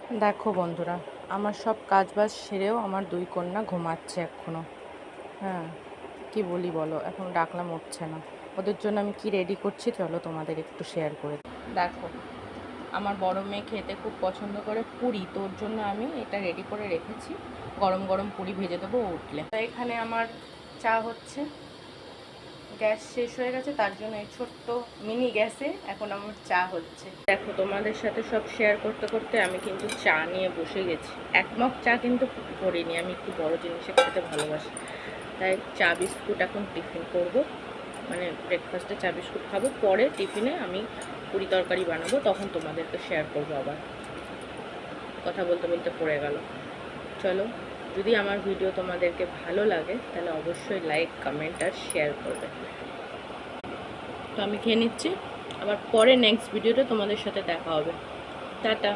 দেখো বন্ধুরা, আমার সব কাজবাজ সেরেও আমার দুই কন্যা ঘুমাচ্ছে এখনও। হ্যাঁ, কি বলি বলো, এখন ডাকলাম উঠছে না। ওদের জন্য আমি কি রেডি করছি চলো তোমাদের একটু শেয়ার করে দিই। দেখো, আমার বড় মেয়ে খেতে খুব পছন্দ করে পুরি, তোর জন্য আমি এটা রেডি করে রেখেছি। গরম গরম পুরি ভেজে দেবো ও উঠলে। তো এখানে আমার চা হচ্ছে, গ্যাস শেষ হয়ে গেছে, তার জন্য এই ছোট্ট মিনি গ্যাসে এখন আমার চা হচ্ছে। দেখো, তোমাদের সাথে সব শেয়ার করতে করতে আমি কিন্তু চা নিয়ে বসে গেছি। এক মগ চা কিন্তু করিনি, আমি একটু বড় জিনিসে খেতে ভালোবাসি। তাই চা বিস্কুট এখন টিফিন করব, মানে ব্রেকফাস্টে চা বিস্কুট খাবো, পরে টিফিনে আমি পুরি তরকারি বানাবো, তখন তোমাদেরকে শেয়ার করবো। আবার কথা বলতে বলতে পড়ে গেল। চলো, যদি আমার ভিডিও তোমাদেরকে ভালো লাগে তাহলে অবশ্যই লাইক, কমেন্ট আর শেয়ার করবে। তো আমি খেয়ে নিচ্ছি, আবার পরে নেক্সট ভিডিওতে তোমাদের সাথে দেখা হবে। টাটা।